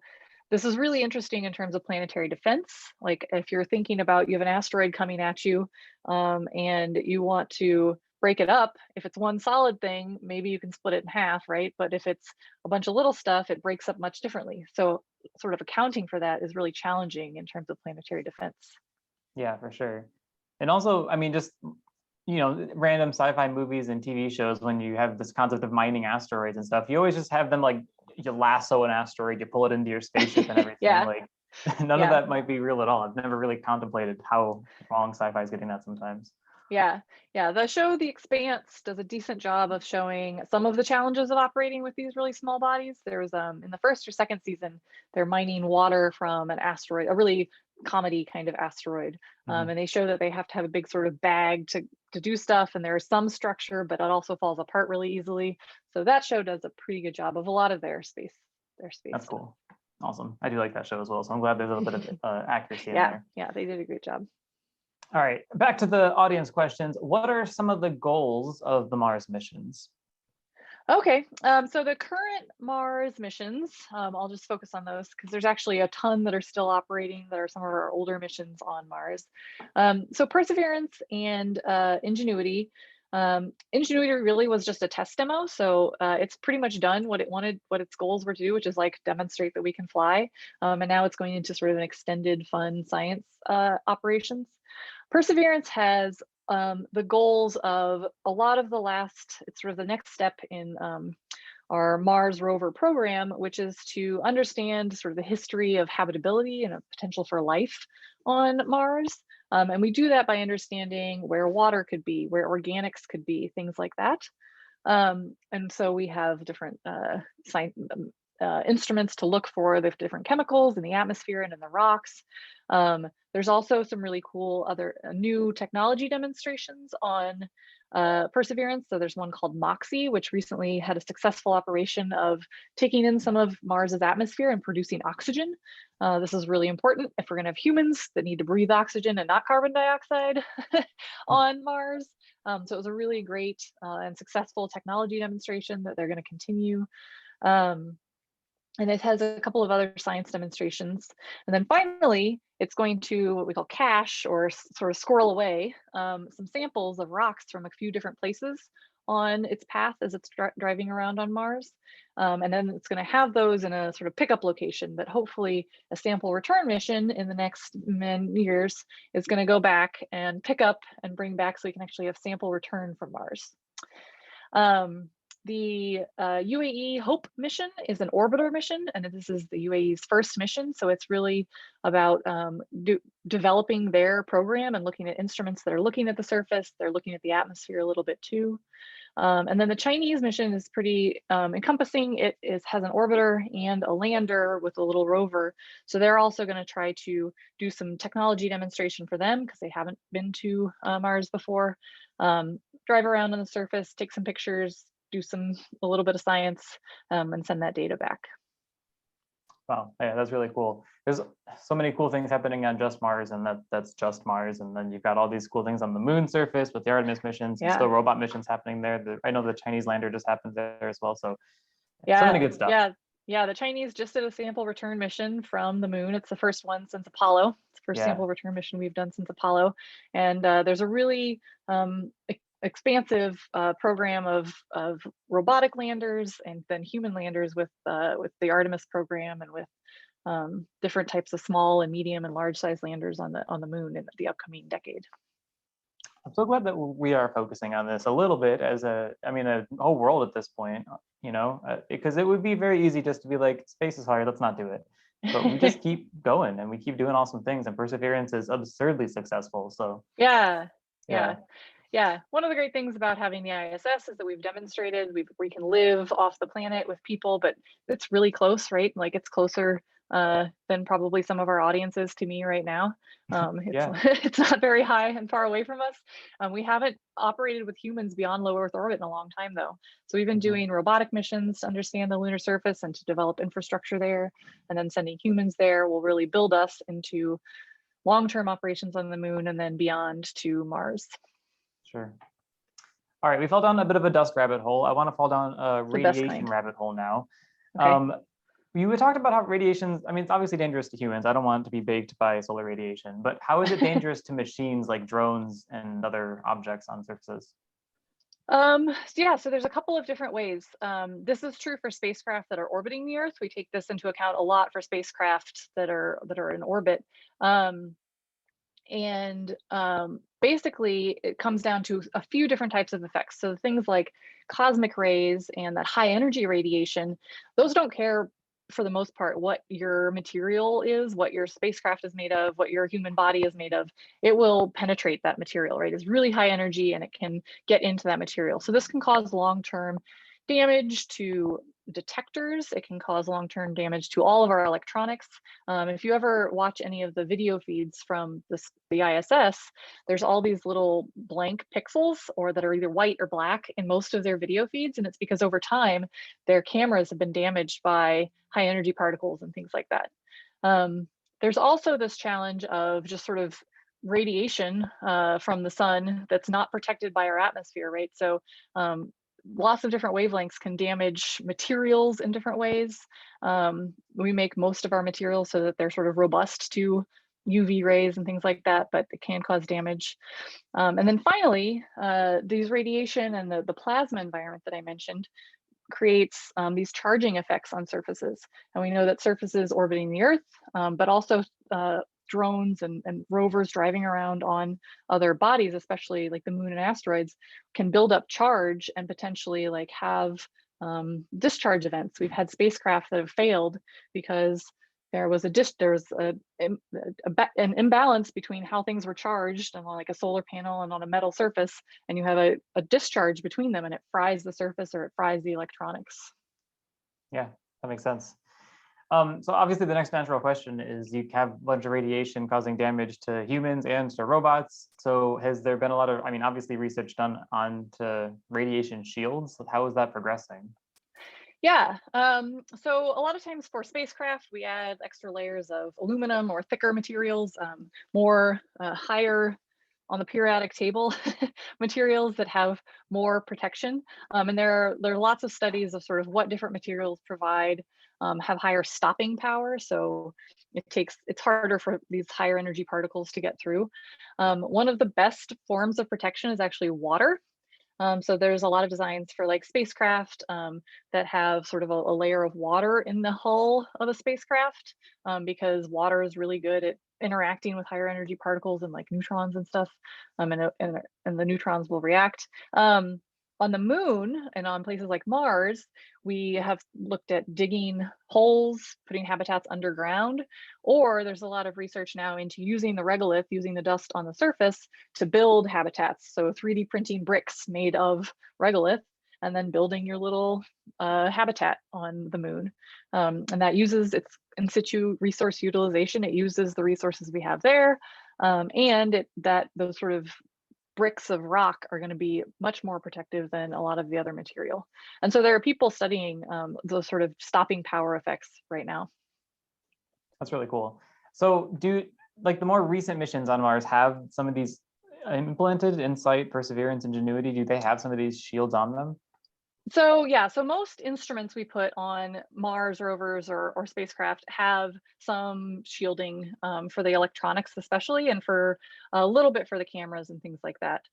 this is really interesting in terms of planetary defense. Like if you're thinking about, you have an asteroid coming at you and you want to break it up. If it's one solid thing, maybe you can split it in half, right? But if it's a bunch of little stuff, it breaks up much differently. So sort of accounting for that is really challenging in terms of planetary defense. Yeah, for sure. And also, I mean, just, you know, random sci-fi movies and TV shows, when you have this concept of mining asteroids and stuff, you always just have them like, you lasso an asteroid, you pull it into your spaceship and everything. Yeah. Like none of that might be real at all. I've never really contemplated how wrong sci-fi is getting that sometimes. Yeah, the show The Expanse does a decent job of showing some of the challenges of operating with these really small bodies. There's in the first or second season, they're mining water from an asteroid, a really comedy kind of asteroid. And they show that they have to have a big sort of bag to do stuff, and there is some structure, but it also falls apart really easily. So that show does a pretty good job of a lot of their space. That's cool. Awesome. I do like that show as well. So I'm glad there's a little bit of accuracy in there. Yeah, they did a great job. All right, back to the audience questions. What are some of the goals of the Mars missions? Okay, so the current Mars missions, I'll just focus on those because there's actually a ton that are still operating that are some of our older missions on Mars. So Perseverance and Ingenuity. Ingenuity really was just a test demo, so it's pretty much done what it wanted, what its goals were to do, which is like demonstrate that we can fly. And now it's going into sort of an extended fun science operations. Perseverance has the goals of a lot of the last, it's sort of the next step in our Mars rover program, which is to understand sort of the history of habitability and a potential for life on Mars. And we do that by understanding where water could be, where organics could be, things like that. And so we have different instruments to look for the different chemicals in the atmosphere and in the rocks. There's also some really cool other new technology demonstrations on Perseverance. So there's one called MOXIE, which recently had a successful operation of taking in some of Mars's atmosphere and producing oxygen. This is really important if we're going to have humans that need to breathe oxygen and not carbon dioxide on Mars. So it was a really great and successful technology demonstration that they're going to continue. And it has a couple of other science demonstrations. And then finally, it's going to what we call cache, or sort of squirrel away some samples of rocks from a few different places on its path as it's driving around on Mars. And then it's going to have those in a sort of pickup location that hopefully a sample return mission in the next many years is going to go back and pick up and bring back so we can actually have sample return from Mars. the UAE HOPE mission is an orbiter mission, and this is the UAE's first mission. So it's really about developing their program and looking at instruments that are looking at the surface. They're looking at the atmosphere a little bit too. And then the Chinese mission is pretty encompassing. It has an orbiter and a lander with a little rover. So they're also going to try to do some technology demonstration for them because they haven't been to Mars before. Drive around on the surface, take some pictures, do a little bit of science, and send that data back. Wow, yeah, that's really cool. There's so many cool things happening on just Mars, and that's just Mars. And then you've got all these cool things on the moon surface with the Artemis missions, and still robot missions happening there. I know the Chinese lander just happened there as well. So so many good stuff. Yeah, the Chinese just did a sample return mission from the moon. It's the first one since Apollo. It's the first sample return mission we've done since Apollo. And there's a really expansive program of robotic landers and then human landers with the Artemis program and with different types of small and medium and large size landers on the moon in the upcoming decade. I'm so glad that we are focusing on this a little bit as a whole world at this point, because it would be very easy just to be like, space is hard, let's not do it. But we just keep going and we keep doing awesome things, and Perseverance is absurdly successful. So yeah. One of the great things about having the ISS is that we've demonstrated we can live off the planet with people, but it's really close, right? Like it's closer than probably some of our audiences to me right now. It's not very high and far away from us. We haven't operated with humans beyond low Earth orbit in a long time though. So we've been doing robotic missions to understand the lunar surface and to develop infrastructure there, and then sending humans there will really build us into long-term operations on the moon and then beyond to Mars. Sure. All right, we fell down a bit of a dust rabbit hole. I want to fall down a radiation rabbit hole now. Okay. You had talked about how radiation, it's obviously dangerous to humans. I don't want it to be baked by solar radiation, but how is it dangerous to machines like drones and other objects on surfaces? So there's a couple of different ways. This is true for spacecraft that are orbiting the Earth. We take this into account a lot for spacecraft that are in orbit. Basically, it comes down to a few different types of effects. So things like cosmic rays and that high energy radiation, those don't care for the most part what your material is, what your spacecraft is made of, what your human body is made of. It will penetrate that material, right? It's really high energy and it can get into that material. So this can cause long-term damage to detectors. It can cause long-term damage to all of our electronics. If you ever watch any of the video feeds from the ISS, there's all these little blank pixels or that are either white or black in most of their video feeds. And it's because over time, their cameras have been damaged by high energy particles and things like that. There's also this challenge of just sort of radiation from the sun that's not protected by our atmosphere, right? So lots of different wavelengths can damage materials in different ways. We make most of our materials so that they're sort of robust to UV rays and things like that, but it can cause damage. And then finally, these radiation and the plasma environment that I mentioned creates these charging effects on surfaces. And we know that surfaces orbiting the Earth, but also drones and rovers driving around on other bodies, especially like the moon and asteroids, can build up charge and potentially like have discharge events. We've had spacecraft that have failed because there was an imbalance between how things were charged on like a solar panel and on a metal surface, and you have a discharge between them and it fries the surface or it fries the electronics. Yeah, that makes sense. So obviously the next natural question is, you have a bunch of radiation causing damage to humans and to robots. So has there been a lot of, obviously research done onto radiation shields? How is that progressing? Yeah, so a lot of times for spacecraft, we add extra layers of aluminum or thicker materials, more higher on the periodic table materials that have more protection. And there are lots of studies of sort of what different materials provide, have higher stopping power. So it's harder for these higher energy particles to get through. One of the best forms of protection is actually water. So there's a lot of designs for like spacecraft that have sort of a layer of water in the hull of a spacecraft because water is really good at interacting with higher energy particles and like neutrons and stuff, and the neutrons will react. On the moon and on places like Mars, we have looked at digging holes, putting habitats underground, or there's a lot of research now into using the regolith, using the dust on the surface to build habitats. So 3D printing bricks made of regolith and then building your little habitat on the moon. And that uses its in situ resource utilization. It uses the resources we have there. And those sort of bricks of rock are going to be much more protective than a lot of the other material. And so there are people studying those sort of stopping power effects right now. That's really cool. So do like the more recent missions on Mars have some of these implemented? Insight, Perseverance, Ingenuity, do they have some of these shields on them? So yeah, so most instruments we put on Mars rovers or spacecraft have some shielding for the electronics especially, and for a little bit for the cameras and things like that.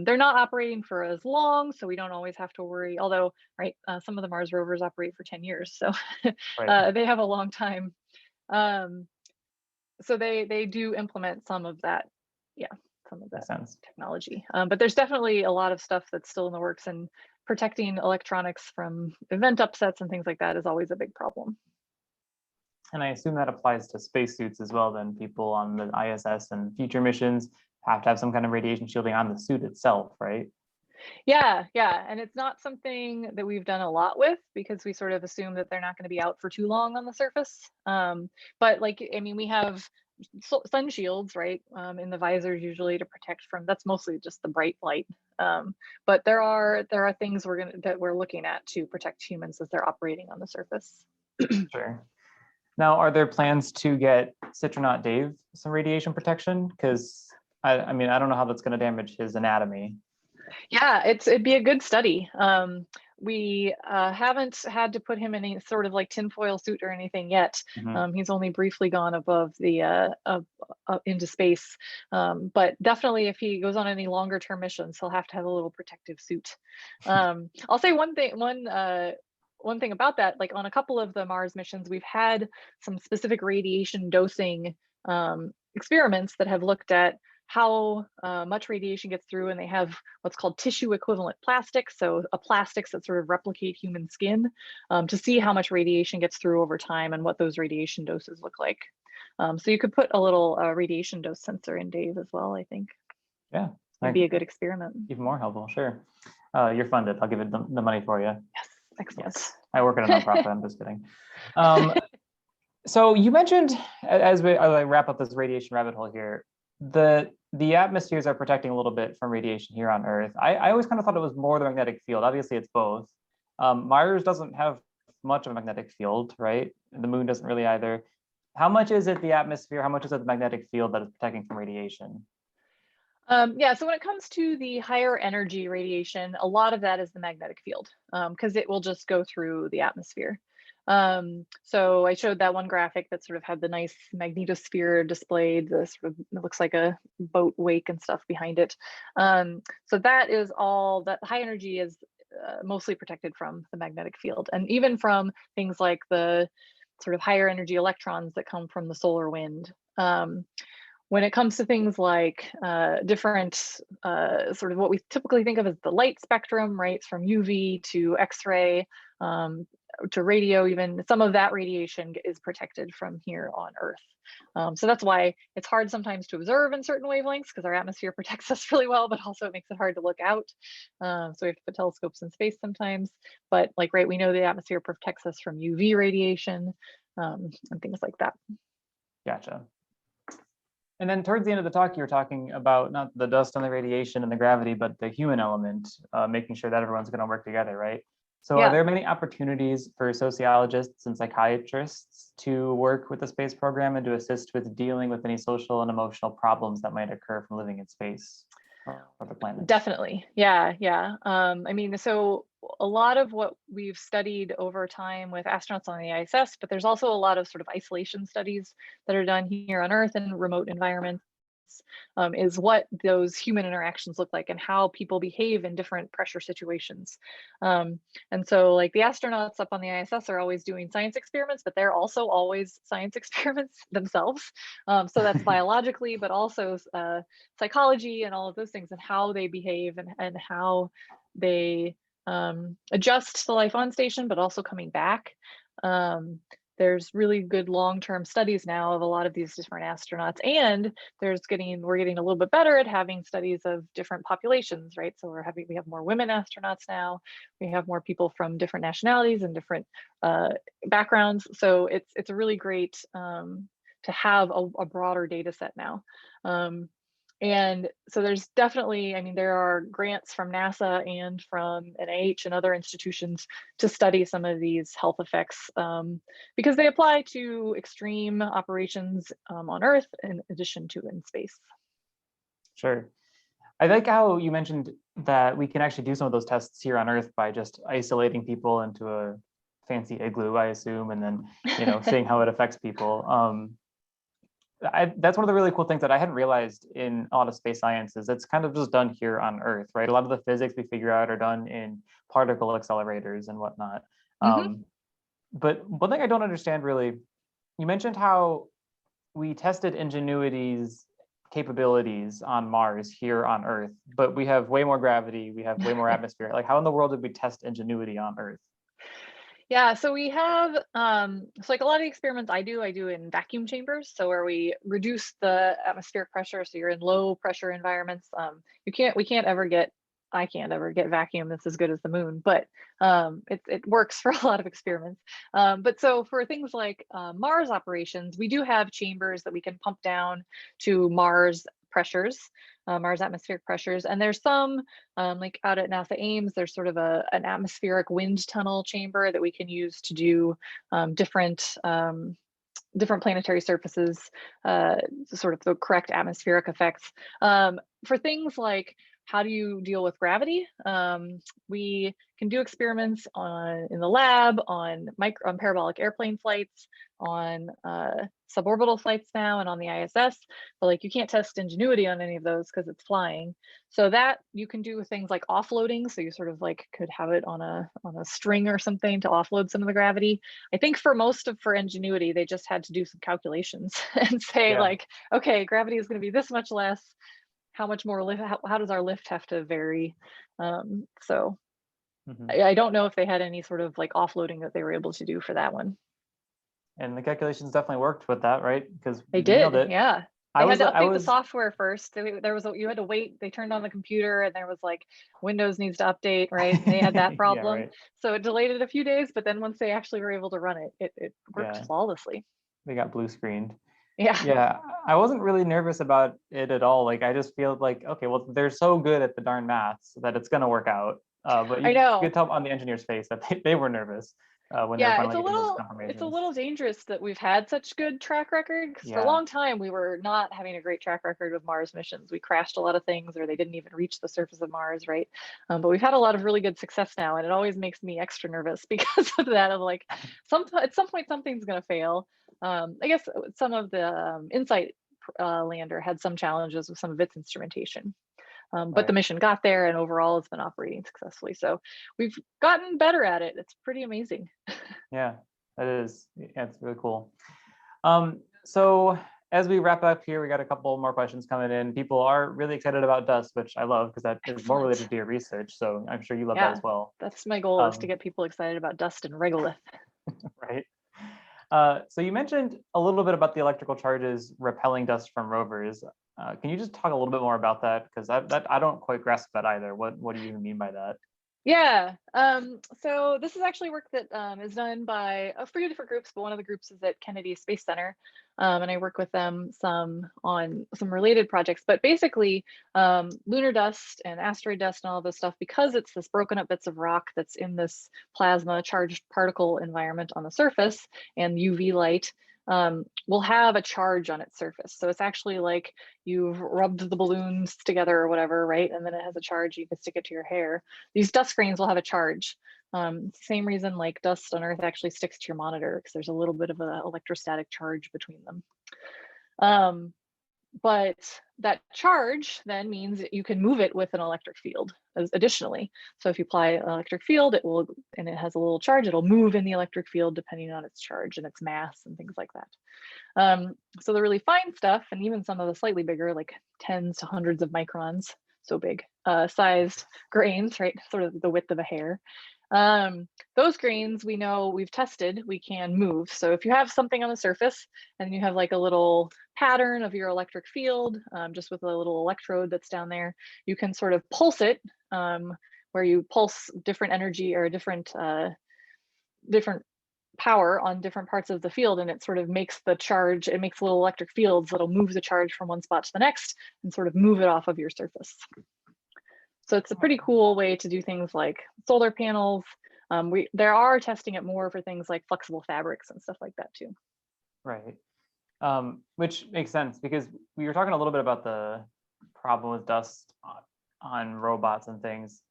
They're not operating for as long, so we don't always have to worry, although, right, some of the Mars rovers operate for 10 years, so Right. they have a long time. So they do implement some of that, yeah, some of that Makes sense. technology. But there's definitely a lot of stuff that's still in the works, and protecting electronics from event upsets and things like that is always a big problem. And I assume that applies to spacesuits as well, then people on the ISS and future missions have to have some kind of radiation shielding on the suit itself, right? Yeah, and it's not something that we've done a lot with because we sort of assume that they're not going to be out for too long on the surface. But like, I mean, we have sun shields, right, in the visors usually to protect from, that's mostly just the bright light. But there are things that we're looking at to protect humans as they're operating on the surface. Sure. Now, are there plans to get Citron Dave some radiation protection? Because I mean, I don't know how that's going to damage his anatomy. Yeah, it'd be a good study. We haven't had to put him in any sort of like tinfoil suit or anything yet. Mhm. He's only briefly gone above the into space, but definitely if he goes on any longer term missions, he'll have to have a little protective suit. I'll say one thing about that, like on a couple of the Mars missions, we've had some specific radiation dosing experiments that have looked at how much radiation gets through, and they have what's called tissue equivalent plastics, so a plastics that sort of replicate human skin, to see how much radiation gets through over time and what those radiation doses look like. So you could put a little radiation dose sensor in Dave as well, I think. Yeah, It'd be a good experiment. even more helpful, sure. You're funded, I'll give it the money for you. Yes, excellent. Yes, I work at a nonprofit, I'm just kidding. So you mentioned, as I wrap up this radiation rabbit hole here, the atmospheres are protecting a little bit from radiation here on Earth. I always kind of thought it was more the magnetic field. Obviously, it's both. Mars doesn't have much of a magnetic field, right? The moon doesn't really either. How much is it the atmosphere? How much is it the magnetic field that is protecting from radiation? Yeah, so when it comes to the higher energy radiation, a lot of that is the magnetic field, because it will just go through the atmosphere. So I showed that one graphic that sort of had the nice magnetosphere displayed, the sort of, it looks like a boat wake and stuff behind it. So that is all, that high energy is mostly protected from the magnetic field, and even from things like the sort of higher energy electrons that come from the solar wind. When it comes to things like different sort of what we typically think of as the light spectrum, right, from UV to X-ray to radio, even some of that radiation is protected from here on Earth. So that's why it's hard sometimes to observe in certain wavelengths, because our atmosphere protects us really well, but also it makes it hard to look out. So we have to put telescopes in space sometimes. But like, right, we know the atmosphere protects us from UV radiation and things like that. Gotcha. And then towards the end of the talk, you were talking about not the dust and the radiation and the gravity, but the human element, making sure that everyone's going to work together, right? So Yeah. are there many opportunities for sociologists and psychiatrists to work with the space program and to assist with dealing with any social and emotional problems that might occur from living in space or the planet? Definitely. Yeah. I mean, so a lot of what we've studied over time with astronauts on the ISS, but there's also a lot of sort of isolation studies that are done here on Earth in remote environments, is what those human interactions look like and how people behave in different pressure situations. And so like the astronauts up on the ISS are always doing science experiments, but they're also always science experiments themselves. So that's biologically, but also psychology and all of those things, and how they behave and how they adjust to life on station, but also coming back. There's really good long-term studies now of a lot of these different astronauts, and we're getting a little bit better at having studies of different populations, right? So we have more women astronauts now. We have more people from different nationalities and different backgrounds. So it's a really great to have a broader data set now. And so there's definitely, I mean, there are grants from NASA and from NIH and other institutions to study some of these health effects because they apply to extreme operations on Earth in addition to in space. Sure. I like how you mentioned that we can actually do some of those tests here on Earth by just isolating people into a fancy igloo, I assume, and then, seeing how it affects people. That's one of the really cool things that I hadn't realized in a lot of space sciences. It's kind of just done here on Earth, right? A lot of the physics we figure out are done in particle accelerators and whatnot. But one thing I don't understand really, you mentioned how we tested Ingenuity's capabilities on Mars here on Earth, but we have way more gravity, we have way more atmosphere. Like, how in the world did we test Ingenuity on Earth? Yeah, so we have, so like a lot of the experiments I do in vacuum chambers. So where we reduce the atmospheric pressure, so you're in low pressure environments. I can't ever get vacuum that's as good as the moon, but it works for a lot of experiments. But so for things like Mars operations, we do have chambers that we can pump down to Mars pressures, Mars atmospheric pressures. And there's some, like out at NASA Ames, there's sort of an atmospheric wind tunnel chamber that we can use to do different planetary surfaces, sort of the correct atmospheric effects. For things like how do you deal with gravity? We can do experiments in the lab on parabolic airplane flights, on suborbital flights now, and on the ISS. But like you can't test Ingenuity on any of those because it's flying. So that you can do things like offloading. So you sort of like could have it on a string or something to offload some of the gravity. I think for Ingenuity, they just had to do some calculations and say like, okay, gravity is going to be this much less. How much more lift? How does our lift have to vary? I don't know if they had any sort of like offloading that they were able to do for that one. And the calculations definitely worked with that, right? Because they did, yeah. They had to update the software first. You had to wait. They turned on the computer and there was like Windows needs to update, right? And they had that problem. Right. So it delayed it a few days, but then once they actually were able to run it, it worked flawlessly. They got blue screened. Yeah, I wasn't really nervous about it at all. Like, I just feel like, okay, well, they're so good at the darn maths that it's going to work out. But you could tell on the engineer's face that they were nervous when they were finally getting those confirmations. It's a little dangerous that we've had such good track record, because for a long time we were not having a great track record with Mars missions. We crashed a lot of things, or they didn't even reach the surface of Mars, right? But we've had a lot of really good success now, and it always makes me extra nervous because of that. Of like, at some point something's going to fail. I guess some of the InSight lander had some challenges with some of its instrumentation. But the mission got there, and overall it's been operating successfully. So we've gotten better at it. It's pretty amazing. Yeah, that is. Yeah, it's really cool. So as we wrap up here, we got a couple more questions coming in. People are really excited about dust, which I love because that is more related to your research. So I'm sure you love that as well. That's my goal, is to get people excited about dust and regolith. Right. So you mentioned a little bit about the electrical charges repelling dust from rovers. Can you just talk a little bit more about that? Because I don't quite grasp that either. What do you mean by that? Yeah, so this is actually work that is done by a few different groups, but one of the groups is at Kennedy Space Center, and I work with them on some related projects. But basically, lunar dust and asteroid dust and all of this stuff, because it's this broken up bits of rock that's in this plasma charged particle environment on the surface, and UV light will have a charge on its surface. So it's actually like you've rubbed the balloons together or whatever, right? And then it has a charge, you can stick it to your hair. These dust grains will have a charge. Same reason like dust on Earth actually sticks to your monitor, because there's a little bit of an electrostatic charge between them. But that charge then means that you can move it with an electric field additionally. So if you apply an electric field, and it has a little charge, it'll move in the electric field depending on its charge and its mass and things like that. So the really fine stuff, and even some of the slightly bigger, like tens to hundreds of microns, so big, sized grains, right? Sort of the width of a hair. Those grains we know we've tested, we can move. So if you have something on the surface and you have like a little pattern of your electric field, just with a little electrode that's down there, you can sort of pulse it, where you pulse different energy or different power on different parts of the field, and it sort of makes the charge, it makes little electric fields that'll move the charge from one spot to the next and sort of move it off of your surface. So it's a pretty cool way to do things like solar panels. There are testing it more for things like flexible fabrics and stuff like that too. Right. Which makes sense because we were talking a little bit about the problem with dust on robots and things.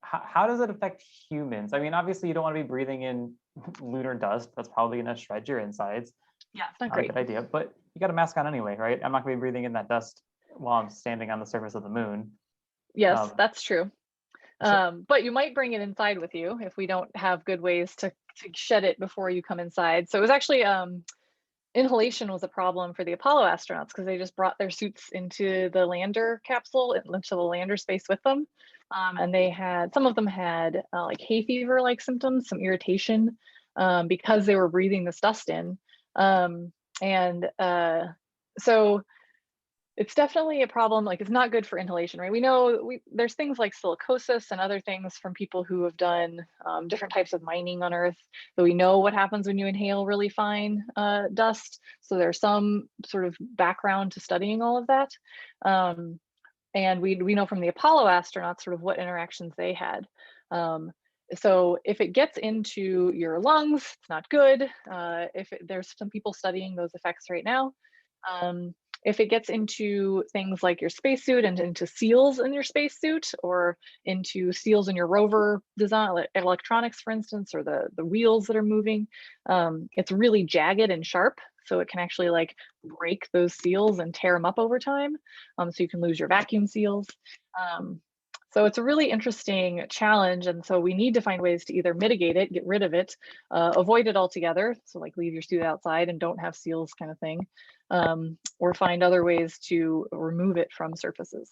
How does it affect humans? I mean, obviously you don't want to be breathing in lunar dust. That's probably going to shred your insides. Yeah, it's not Not a great. good idea, but you got a mask on anyway, right? I'm not going to be breathing in that dust while I'm standing on the surface of the moon. Yes, that's true. So- But you might bring it inside with you if we don't have good ways to shed it before you come inside. So it was actually inhalation was a problem for the Apollo astronauts because they just brought their suits into the lander capsule, into the lander space with them. And they had, some of them had like hay fever like symptoms, some irritation, because they were breathing this dust in. So it's definitely a problem. Like, it's not good for inhalation, right? We know there's things like silicosis and other things from people who have done different types of mining on Earth. So we know what happens when you inhale really fine dust. So there's some sort of background to studying all of that. And we know from the Apollo astronauts sort of what interactions they had. So if it gets into your lungs, it's not good. There's some people studying those effects right now. If it gets into things like your spacesuit and into seals in your spacesuit or into seals in your rover design, like electronics, for instance, or the wheels that are moving, it's really jagged and sharp. So it can actually like break those seals and tear them up over time. So you can lose your vacuum seals. So it's a really interesting challenge. And so we need to find ways to either mitigate it, get rid of it, avoid it altogether. So like leave your suit outside and don't have seals kind of thing, or find other ways to remove it from surfaces.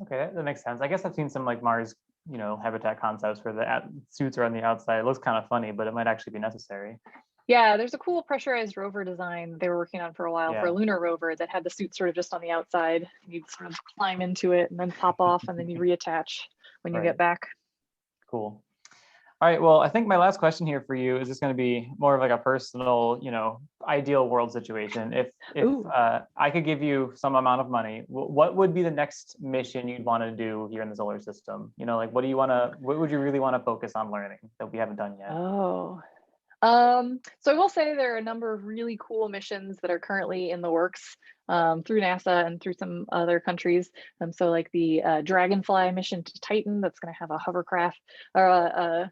Okay, that makes sense. I guess I've seen some like Mars, habitat concepts where the suits are on the outside. It looks kind of funny, but it might actually be necessary. Yeah, there's a cool pressurized rover design they were working on for a while for a Yeah. lunar rover that had the suit sort of just on the outside. You'd sort of climb into it and then pop off and then you reattach when you Right. get back. Cool. All right, well, I think my last question here for you is just going to be more of like a personal, ideal world situation. If I could give you some amount of money, what would be the next mission you'd want to do here in the solar system? Like what would you really want to focus on learning that we haven't done yet? So I will say there are a number of really cool missions that are currently in the works through NASA and through some other countries. So like the Dragonfly mission to Titan, that's going to have a hovercraft or a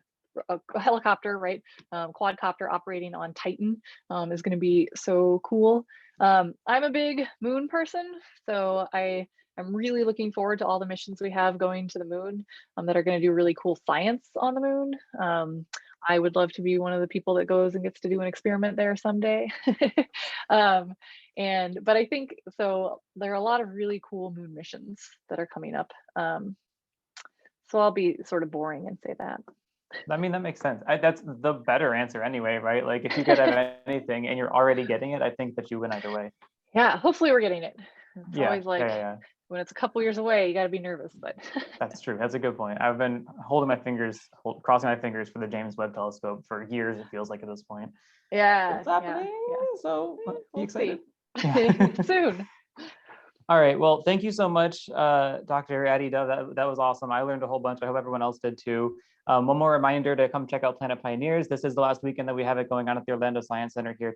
helicopter, right? Quadcopter operating on Titan is going to be so cool. I'm a big moon person, so I'm really looking forward to all the missions we have going to the moon that are going to do really cool science on the moon. I would love to be one of the people that goes and gets to do an experiment there someday. But I think, so there are a lot of really cool moon missions that are coming up. So I'll be sort of boring and say that. I mean, that makes sense. That's the better answer anyway, right? Like if you could have anything and you're already getting it, I think that you win either way. Yeah, hopefully we're getting it. It's always like, yeah. when it's a couple years away, you got to be nervous, but. That's true. That's a good point. I've been holding my fingers, crossing my fingers for the James Webb Telescope for years, it feels like at this point. Yeah. It's happening. Yeah. So be excited. Soon. All right. Well, thank you so much, Dr. Addie Dove. That was awesome. I learned a whole bunch. I hope everyone else did too. One more reminder to come check out Planet Pioneers. This is the last weekend that we have it going on at the Orlando Science Center here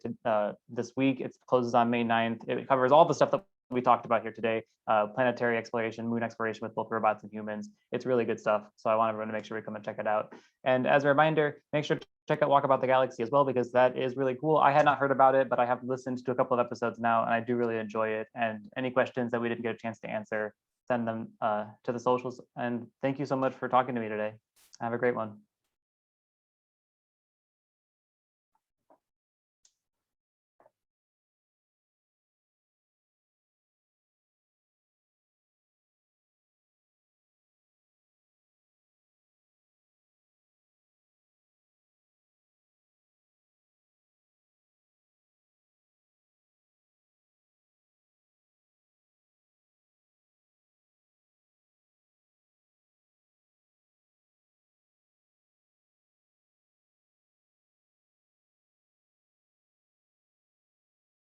this week. It closes on May 9th. It covers all the stuff that we talked about here today, planetary exploration, moon exploration with both robots and humans. It's really good stuff. So I want everyone to make sure we come and check it out. And as a reminder, make sure to check out Walk About the Galaxy as well, because that is really cool. I had not heard about it, but I have listened to a couple of episodes now, and I do really enjoy it. And any questions that we didn't get a chance to answer, send them to the socials. And thank you so much for talking to me today. Have a great one.